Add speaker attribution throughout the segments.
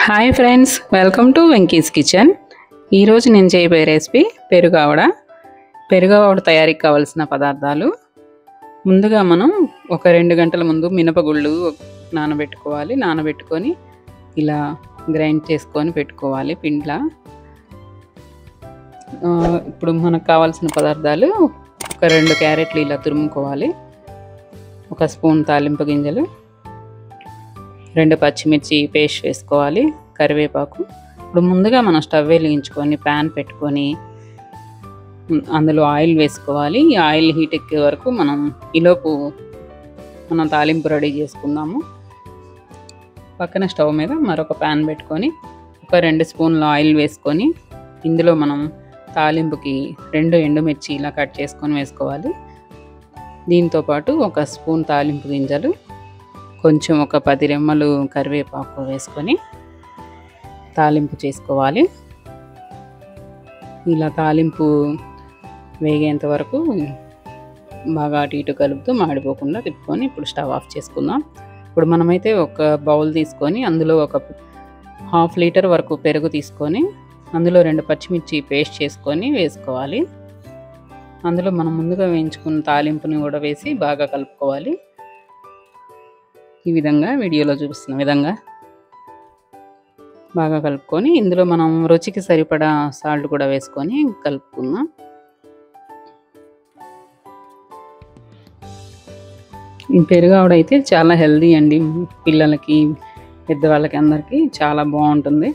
Speaker 1: Hi friends, welcome to Venky's kitchen. ఈరోజు నేను చేయబోయే రెసిపీ పెరుగావడ తయారీకి కావాల్సిన పదార్థాలు. ముందుగా మనం ఒక 2 గంటల ముందు మినపగుళ్ళు నానబెట్టుకొని ఇలా గ్రైండ్ చేసుకొని పెట్టుకోవాలి పిండిలా. ఇప్పుడు మనకు కావాల్సిన పదార్థాలు: ఒక 2 క్యారెట్లు ఇలా తురుముకోవాలి, ఒక స్పూన్ తాలింపు గింజలు, 2 పచ్చిమిర్చి పేస్ట్ వేసుకోవాలి, కరివేపాకు. ఇప్పుడు ముందుగా మనం స్టవ్ వెలిగించుకొని ప్యాన్ పెట్టుకొని అందులో ఆయిల్ వేసుకోవాలి. ఈ ఆయిల్ హీట్ ఎక్కే వరకు ఈలోపు మనం తాలింపు రెడీ చేసుకుందాము. పక్కన స్టవ్ మీద మరొక ప్యాన్ పెట్టుకొని ఒక 2 స్పూన్ల ఆయిల్ వేసుకొని ఇందులో మనం తాలింపుకి 2 ఎండుమిర్చి ఇలా కట్ చేసుకొని వేసుకోవాలి. దీంతోపాటు ఒక స్పూన్ తాలింపు గింజలు, కొంచెం ఒక 10 రెమ్మలు కరివేపాకు వేసుకొని తాలింపు చేసుకోవాలి. ఇలా తాలింపు వేగేంత వరకు బాగా అటు ఇటు కలుపుతూ మాడిపోకుండా తిప్పుకొని ఇప్పుడు స్టవ్ ఆఫ్ చేసుకుందాం. ఇప్పుడు మనమైతే ఒక బౌల్ తీసుకొని అందులో ఒక 1/2 లీటర్ వరకు పెరుగు తీసుకొని అందులో 2 పచ్చిమిర్చి పేస్ట్ చేసుకొని వేసుకోవాలి. అందులో మనం ముందుగా వేయించుకున్న తాలింపుని కూడా వేసి బాగా కలుపుకోవాలి. ఈ విధంగా వీడియోలో చూపిస్తున్న విధంగా బాగా కలుపుకొని ఇందులో మనం రుచికి సరిపడా సాల్ట్ కూడా వేసుకొని కలుపుకుందాం. పెరుగావడ అయితే చాలా హెల్దీ అండి, పిల్లలకి పెద్దవాళ్ళకి అందరికీ చాలా బాగుంటుంది.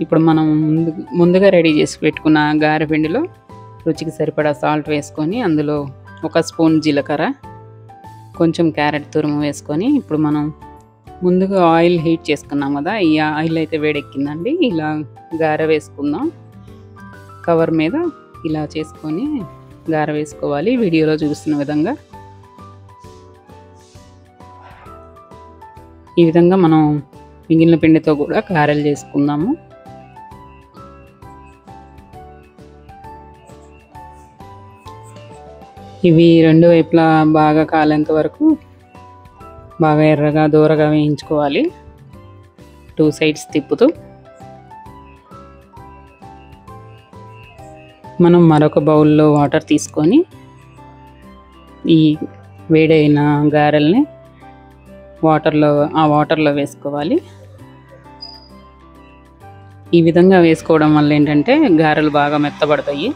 Speaker 1: ఇప్పుడు మనం ముందుగా రెడీ చేసి పెట్టుకున్న గారె పిండిలో రుచికి సరిపడా సాల్ట్ వేసుకొని అందులో ఒక స్పూన్ జీలకర్ర, కొంచెం క్యారెట్ తురుము వేసుకొని ఇప్పుడు మనం ముందుగా ఆయిల్ హీట్ చేసుకున్నాం కదా, ఈ ఆయిల్ అయితే వేడెక్కిందండి. ఇలా గారె వేసుకుందాం. కవర్ మీద ఇలా చేసుకొని గారె వేసుకోవాలి వీడియోలో చూస్తున్న విధంగా. ఈ విధంగా మనం మిగిలిన పిండితో కూడా గారెలు చేసుకుందాము. ఇవి 2 వైపులా బాగా కాలేంత వరకు బాగా ఎర్రగా దూరగా వేయించుకోవాలి, 2 సైడ్స్ తిప్పుతూ. మనం మరొక బౌల్లో వాటర్ తీసుకొని ఈ వేడైన గారెల్ని వాటర్లో వేసుకోవాలి. ఈ విధంగా వేసుకోవడం వల్ల ఏంటంటే గారెలు బాగా మెత్తబడతాయి,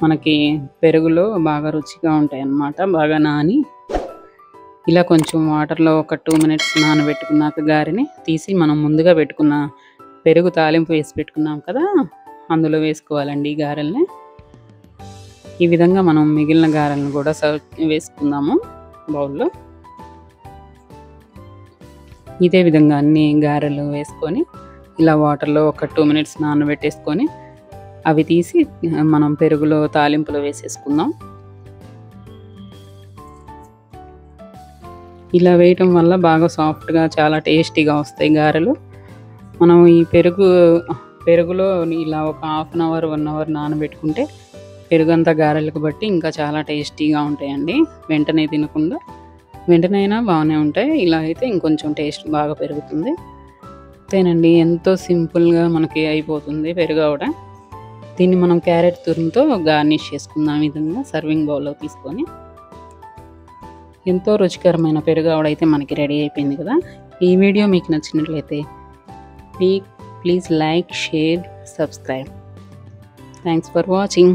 Speaker 1: మనకి పెరుగులో బాగా రుచిగా ఉంటాయి అన్నమాట. బాగా నాని ఇలా కొంచెం వాటర్లో ఒక 2 మినిట్స్ నానబెట్టుకున్నాక గారెని తీసి మనం ముందుగా పెట్టుకున్న పెరుగు తాలింపు వేసి పెట్టుకున్నాం కదా, అందులో వేసుకోవాలండి ఈ గారెల్ని. ఈ విధంగా మనం మిగిలిన గారెలను కూడా వేసుకుందాము బౌల్లో. ఇదే విధంగా అన్ని గారెలు వేసుకొని ఇలా వాటర్లో ఒక 2 మినిట్స్ నానబెట్టేసుకొని అవి తీసి మనం పెరుగులో తాలింపులో వేసేసుకుందాం. ఇలా వేయటం వల్ల బాగా సాఫ్ట్గా చాలా టేస్టీగా వస్తాయి గారెలు. మనం ఈ పెరుగులో ఇలా ఒక 1/2 అవర్ 1 అవర్ నానబెట్టుకుంటే పెరుగంతా గారెలకు బట్టి ఇంకా చాలా టేస్టీగా ఉంటాయండి. వెంటనే తినకుండా వెంటనే అయినా బాగానే ఉంటాయి, ఇలా అయితే ఇంకొంచెం టేస్ట్ బాగా పెరుగుతుంది. అంతేనండి, ఎంతో సింపుల్గా మనకి అయిపోతుంది పెరుగావడ. దీన్ని మనం క్యారెట్ తురుముతో గార్నిష్ చేసుకుందాం. ఈ విధంగా సర్వింగ్ బౌల్లో తీసుకొని ఎంతో రుచికరమైన పెరుగావడ అయితే మనకి రెడీ అయిపోయింది కదా. ఈ వీడియో మీకు నచ్చినట్లయితే please like, share, subscribe. Thanks for watching.